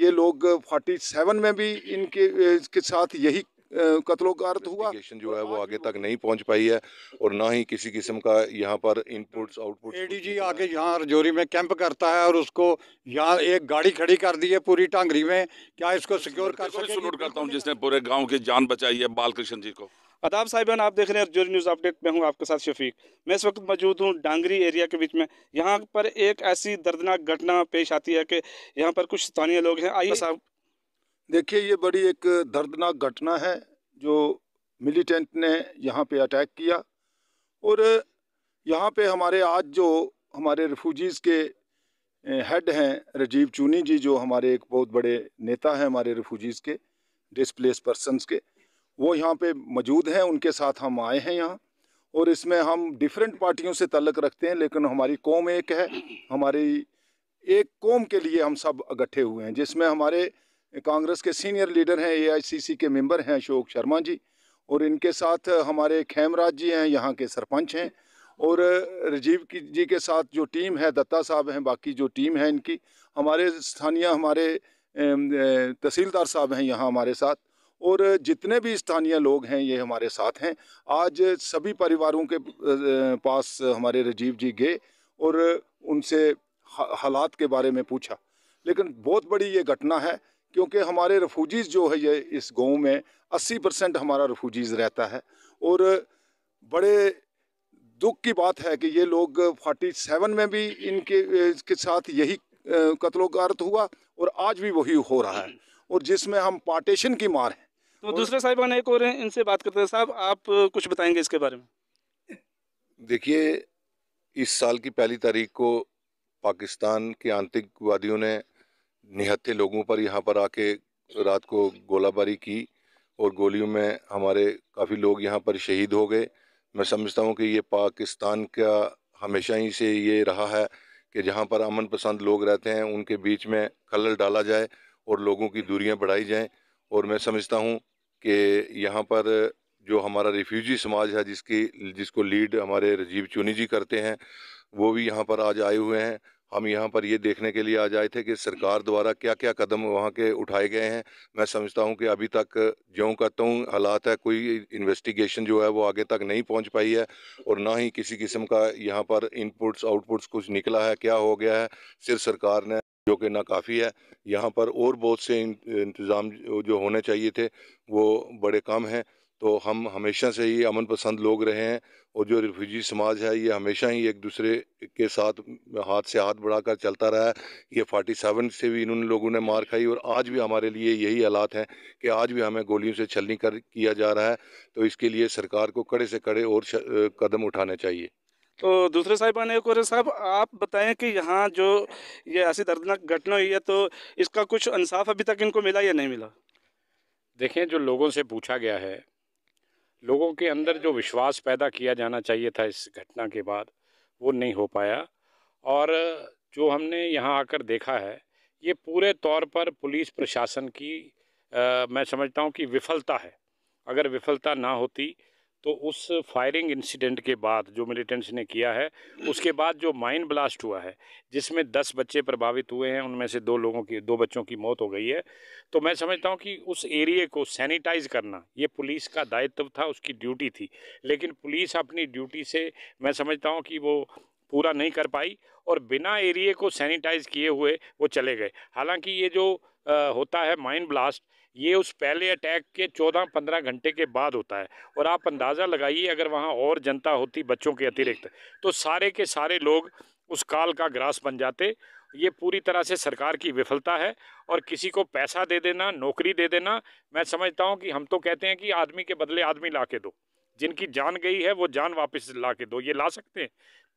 ये लोग 47 में भी इसके साथ यही कत्लो-गारत हुआ। जो है वो आगे तक नहीं पहुंच पाई है और ना ही किसी किस्म का यहाँ पर इनपुट्स आउटपुट्स। एडीजी आके यहाँ रजौरी में कैंप करता है और उसको यहाँ एक गाड़ी खड़ी कर दी है पूरी टांगरी में, क्या इसको सिक्योर कर सके? सल्यूट करता हूँ जिसने पूरे गांव की जान बचाई है, बालकृष्ण जी को। आदाब साहिबान, आप देख रहे हैं रजौरी न्यूज़ अपडेट में हूं आपके साथ शफीक। मैं इस वक्त मौजूद हूं डांगरी एरिया के बीच में। यहां पर एक ऐसी दर्दनाक घटना पेश आती है कि यहां पर कुछ स्थानीय लोग हैं। आइए साहब। देखिए, ये बड़ी एक दर्दनाक घटना है जो मिलिटेंट ने यहाँ पे अटैक किया और यहाँ पे हमारे रिफ्यूजीज़ के हेड हैं राजीव चूनी जी, जो हमारे एक बहुत बड़े नेता हैं हमारे रिफ्यूजीज़ के, डिस्प्लेस पर्सनस के, वो यहाँ पे मौजूद हैं। उनके साथ हम आए हैं यहाँ और इसमें हम डिफरेंट पार्टियों से ताल्लुक़ रखते हैं, लेकिन हमारी कौम एक है। हमारी एक कौम के लिए हम सब इकट्ठे हुए हैं, जिसमें हमारे कांग्रेस के सीनियर लीडर हैं, AICC के मेंबर हैं अशोक शर्मा जी, और इनके साथ हमारे खेमराज जी हैं, यहाँ के सरपंच हैं, और राजीव जी के साथ जो टीम है, दत्ता साहब हैं, बाकी जो टीम है इनकी, हमारे स्थानीय हमारे तहसीलदार साहब हैं यहाँ हमारे साथ, और जितने भी स्थानीय लोग हैं ये हमारे साथ हैं। आज सभी परिवारों के पास हमारे राजीव जी गए और उनसे हालात के बारे में पूछा। लेकिन बहुत बड़ी ये घटना है क्योंकि हमारे रिफ्यूजीज़ जो है ये इस गांव में 80% हमारा रिफ्यूजीज़ रहता है, और बड़े दुख की बात है कि ये लोग 47 में भी इसके साथ यही कत्लो-गारत हुआ और आज भी वही हो रहा है, और जिसमें हम पार्टीशन की मार है। तो दूसरे साहिबान एक और हैं, इनसे बात करते हैं। साहब, आप कुछ बताएंगे इसके बारे में? देखिए, इस साल की 1 तारीख को पाकिस्तान के आतंकवादियों ने निहत्थे लोगों पर यहाँ पर आके रात को गोलाबारी की और गोलियों में हमारे काफ़ी लोग यहाँ पर शहीद हो गए। मैं समझता हूँ कि ये पाकिस्तान का हमेशा ही से ये रहा है कि जहाँ पर अमन पसंद लोग रहते हैं उनके बीच में खलल डाला जाए और लोगों की दूरियां बढ़ाई जाएं। और मैं समझता हूँ कि यहाँ पर जो हमारा रिफ्यूजी समाज है जिसको लीड हमारे राजीव चूनी जी करते हैं, वो भी यहाँ पर आज आए हुए हैं। हम यहाँ पर ये देखने के लिए आज आए थे कि सरकार द्वारा क्या क्या कदम वहाँ के उठाए गए हैं। मैं समझता हूँ कि अभी तक ज्यों का त्यों हालात है, कोई इन्वेस्टिगेशन जो है वो आगे तक नहीं पहुँच पाई है और ना ही किसी किस्म का यहाँ पर इनपुट्स आउटपुट्स कुछ निकला है, क्या हो गया है। सिर्फ सरकार ने, जो कि नाकाफ़ी है, यहाँ पर और बहुत से इंतज़ाम जो होने चाहिए थे वो बड़े कम हैं। तो हम हमेशा से ही अमन पसंद लोग रहे हैं और जो रिफ्यूजी समाज है ये हमेशा ही एक दूसरे के साथ हाथ से हाथ बढ़ाकर चलता रहा है। ये 47 से भी इन लोगों ने मार खाई और आज भी हमारे लिए यही हालात हैं कि आज भी हमें गोलियों से छलनी किया जा रहा है। तो इसके लिए सरकार को कड़े से कड़े और कदम उठाने चाहिए। तो दूसरे साहिबान एक और साहब, आप बताएं कि यहाँ जो ये ऐसी दर्दनाक घटना हुई है तो इसका कुछ इंसाफ अभी तक इनको मिला या नहीं मिला? देखें, जो लोगों से पूछा गया है, लोगों के अंदर जो विश्वास पैदा किया जाना चाहिए था इस घटना के बाद, वो नहीं हो पाया। और जो हमने यहाँ आकर देखा है, ये पूरे तौर पर पुलिस प्रशासन की मैं समझता हूँ कि विफलता है। अगर विफलता ना होती तो उस फायरिंग इंसिडेंट के बाद जो मिलिटेंट्स ने किया है, उसके बाद जो माइन ब्लास्ट हुआ है जिसमें 10 बच्चे प्रभावित हुए हैं, उनमें से 2 बच्चों की मौत हो गई है। तो मैं समझता हूं कि उस एरिए को सैनिटाइज करना ये पुलिस का दायित्व था, उसकी ड्यूटी थी। लेकिन पुलिस अपनी ड्यूटी से मैं समझता हूं कि वो पूरा नहीं कर पाई और बिना एरिए को सैनिटाइज किए हुए वो चले गए। हालांकि ये जो होता है माइन ब्लास्ट, ये उस पहले अटैक के 14-15 घंटे के बाद होता है। और आप अंदाज़ा लगाइए, अगर वहाँ और जनता होती बच्चों के अतिरिक्त, तो सारे के सारे लोग उस काल का ग्रास बन जाते। ये पूरी तरह से सरकार की विफलता है। और किसी को पैसा दे देना, नौकरी दे देना, मैं समझता हूँ कि हम तो कहते हैं कि आदमी के बदले आदमी ला के दो। जिनकी जान गई है वो जान वापस ला के दो। ये ला सकते हैं,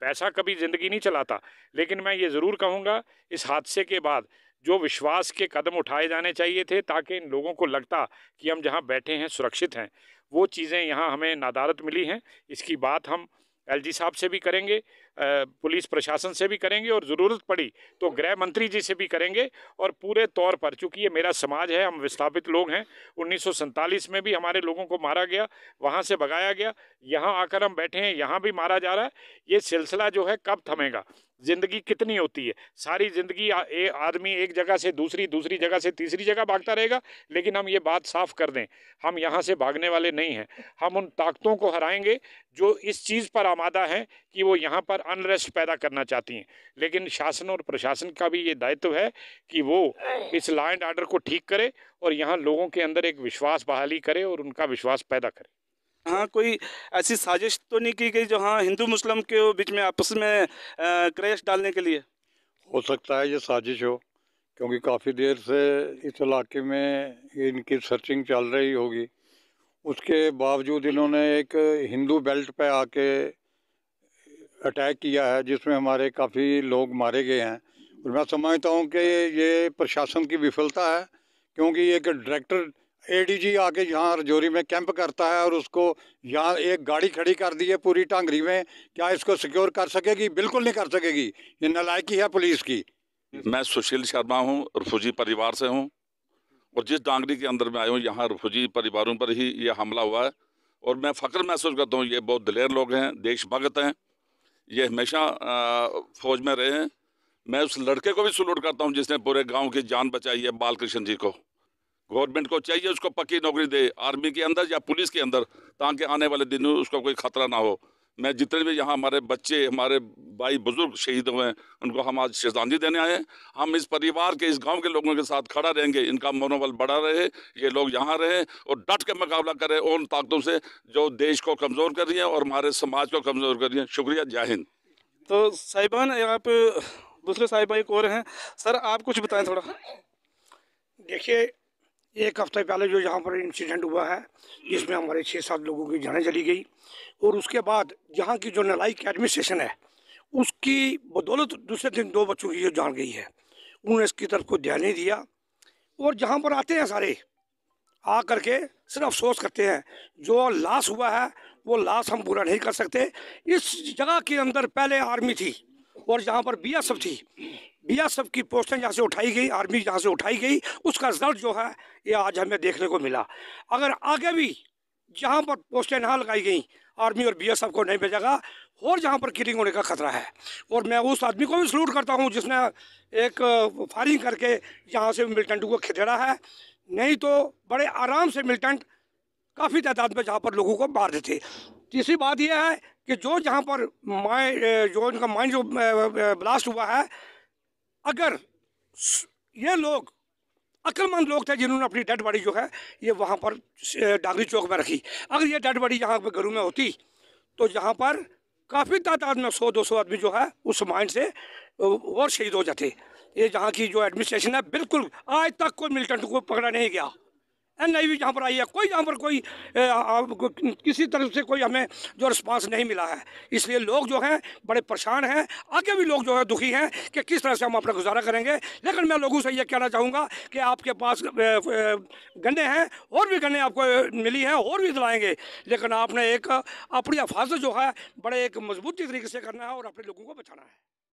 पैसा कभी ज़िंदगी नहीं चलाता। लेकिन मैं ये ज़रूर कहूँगा, इस हादसे के बाद जो विश्वास के कदम उठाए जाने चाहिए थे ताकि इन लोगों को लगता कि हम जहाँ बैठे हैं सुरक्षित हैं, वो चीज़ें यहाँ हमें नादारत मिली हैं। इसकी बात हम LG साहब से भी करेंगे, पुलिस प्रशासन से भी करेंगे और ज़रूरत पड़ी तो गृह मंत्री जी से भी करेंगे। और पूरे तौर पर, चूँकि ये मेरा समाज है, हम विस्थापित लोग हैं, 1947 में भी हमारे लोगों को मारा गया, वहाँ से भगाया गया, यहाँ आकर हम बैठे हैं, यहाँ भी मारा जा रहा है। ये सिलसिला जो है कब थमेगा? ज़िंदगी कितनी होती है? सारी ज़िंदगी आदमी एक जगह से दूसरी जगह से तीसरी जगह भागता रहेगा। लेकिन हम ये बात साफ कर दें, हम यहाँ से भागने वाले नहीं हैं। हम उन ताकतों को हराएंगे जो इस चीज़ पर आमादा हैं कि वो यहाँ पर अनरेस्ट पैदा करना चाहती हैं। लेकिन शासन और प्रशासन का भी ये दायित्व है कि वो इस लॉ एंड ऑर्डर को ठीक करे और यहाँ लोगों के अंदर एक विश्वास बहाली करे और उनका विश्वास पैदा करे। हाँ, कोई ऐसी साजिश तो नहीं की गई जो हाँ हिंदू मुस्लिम के बीच में आपस में क्लेश डालने के लिए? हो सकता है ये साजिश हो, क्योंकि काफ़ी देर से इस इलाके में इनकी सर्चिंग चल रही होगी। उसके बावजूद इन्होंने एक हिंदू बेल्ट पे आके अटैक किया है जिसमें हमारे काफ़ी लोग मारे गए हैं। और मैं समझता हूँ कि ये प्रशासन की विफलता है, क्योंकि एक डायरेक्टर एडीजी आके यहाँ रजौरी में कैंप करता है और उसको यहाँ एक गाड़ी खड़ी कर दी है पूरी टांगरी में। क्या इसको सिक्योर कर सकेगी? बिल्कुल नहीं कर सकेगी। ये नालायकी है पुलिस की। मैं सुशील शर्मा हूँ, रिफ्यूजी परिवार से हूँ और जिस डांगरी के अंदर मैं आया हूँ यहाँ रिफ्यूजी परिवारों पर ही ये हमला हुआ है। और मैं फ़ख्र महसूस करता हूँ, ये बहुत दिलेर लोग हैं, देशभक्त हैं, ये हमेशा फौज में रहे हैं। मैं उस लड़के को भी सलूट करता हूँ जिसने पूरे गाँव की जान बचाई है, बालकृष्ण जी को। गवर्नमेंट को चाहिए उसको पक्की नौकरी दे आर्मी के अंदर या पुलिस के अंदर, ताकि आने वाले दिनों उसको कोई ख़तरा ना हो। मैं जितने भी यहाँ हमारे बच्चे, हमारे भाई बुजुर्ग शहीद हुए हैं, उनको हम आज श्रद्धांजलि देने आए हैं। हम इस परिवार के, इस गांव के लोगों के साथ खड़ा रहेंगे, इनका मनोबल बढ़ा रहे, ये लोग यहाँ रहे और डट के मुकाबला करें उन ताकतों से जो देश को कमज़ोर कर रही हैं और हमारे समाज को कमज़ोर कर रही हैं। शुक्रिया, जय हिंद। तो साहिबान, आप दूसरे साहिबा एक और हैं, सर आप कुछ बताएं थोड़ा। देखिए, एक हफ्ते पहले जो यहाँ पर इंसिडेंट हुआ है जिसमें हमारे 6-7 लोगों की जानें चली गई, और उसके बाद यहाँ की जो नालायक एडमिनिस्ट्रेशन है उसकी बदौलत दूसरे दिन 2 बच्चों की जो जान गई है, उन्होंने इसकी तरफ कोई ध्यान नहीं दिया। और जहाँ पर आते हैं सारे आ करके सिर्फ अफसोस करते हैं। जो लाश हुआ है वो लाश हम पूरा नहीं कर सकते। इस जगह के अंदर पहले आर्मी थी और जहाँ पर बीएसएफ थी, बीएसएफ की पोस्टें जहाँ से उठाई गई, आर्मी जहाँ से उठाई गई, उसका रिजल्ट जो है ये आज हमें देखने को मिला। अगर आगे भी जहाँ पर पोस्टें ना लगाई गई, आर्मी और बीएसएफ को नहीं भेजेगा और जहाँ पर किलिंग होने का खतरा है। और मैं उस आदमी को भी सलूट करता हूँ जिसने एक फायरिंग करके यहाँ से मिलिटेंट को खदेड़ा है, नहीं तो बड़े आराम से मिलिटेंट काफ़ी तादाद में जहाँ पर लोगों को मार देते। तीसरी बात यह है कि जो जहाँ पर जो इनका माइंड जो ब्लास्ट हुआ है, अगर ये लोग अक्लमंद लोग थे जिन्होंने अपनी डेड बॉडी जो है ये वहाँ पर डांगरी चौक में रखी, अगर ये डेड बॉडी यहाँ पर घरों में होती तो यहाँ पर काफ़ी तादाद में 100-200 आदमी जो है उस माइंड से और शहीद हो जाते। ये जहाँ की जो एडमिनिस्ट्रेशन है, बिल्कुल आज तक कोई मिलिटेंट को पकड़ा नहीं गया। NIV जहाँ पर आई है, कोई यहाँ पर कोई किसी तरफ से कोई हमें जो रिस्पांस नहीं मिला है। इसलिए लोग जो हैं बड़े परेशान हैं, आगे भी लोग जो है दुखी हैं कि किस तरह से हम अपना गुजारा करेंगे। लेकिन मैं लोगों से ये कहना चाहूँगा कि आपके पास गन्ने हैं और भी गन्ने आपको मिली हैं और भी दिलाएंगे, लेकिन आपने एक अपनी हिफाजत जो है बड़े एक मजबूती तरीके से करना है और अपने लोगों को बचाना है।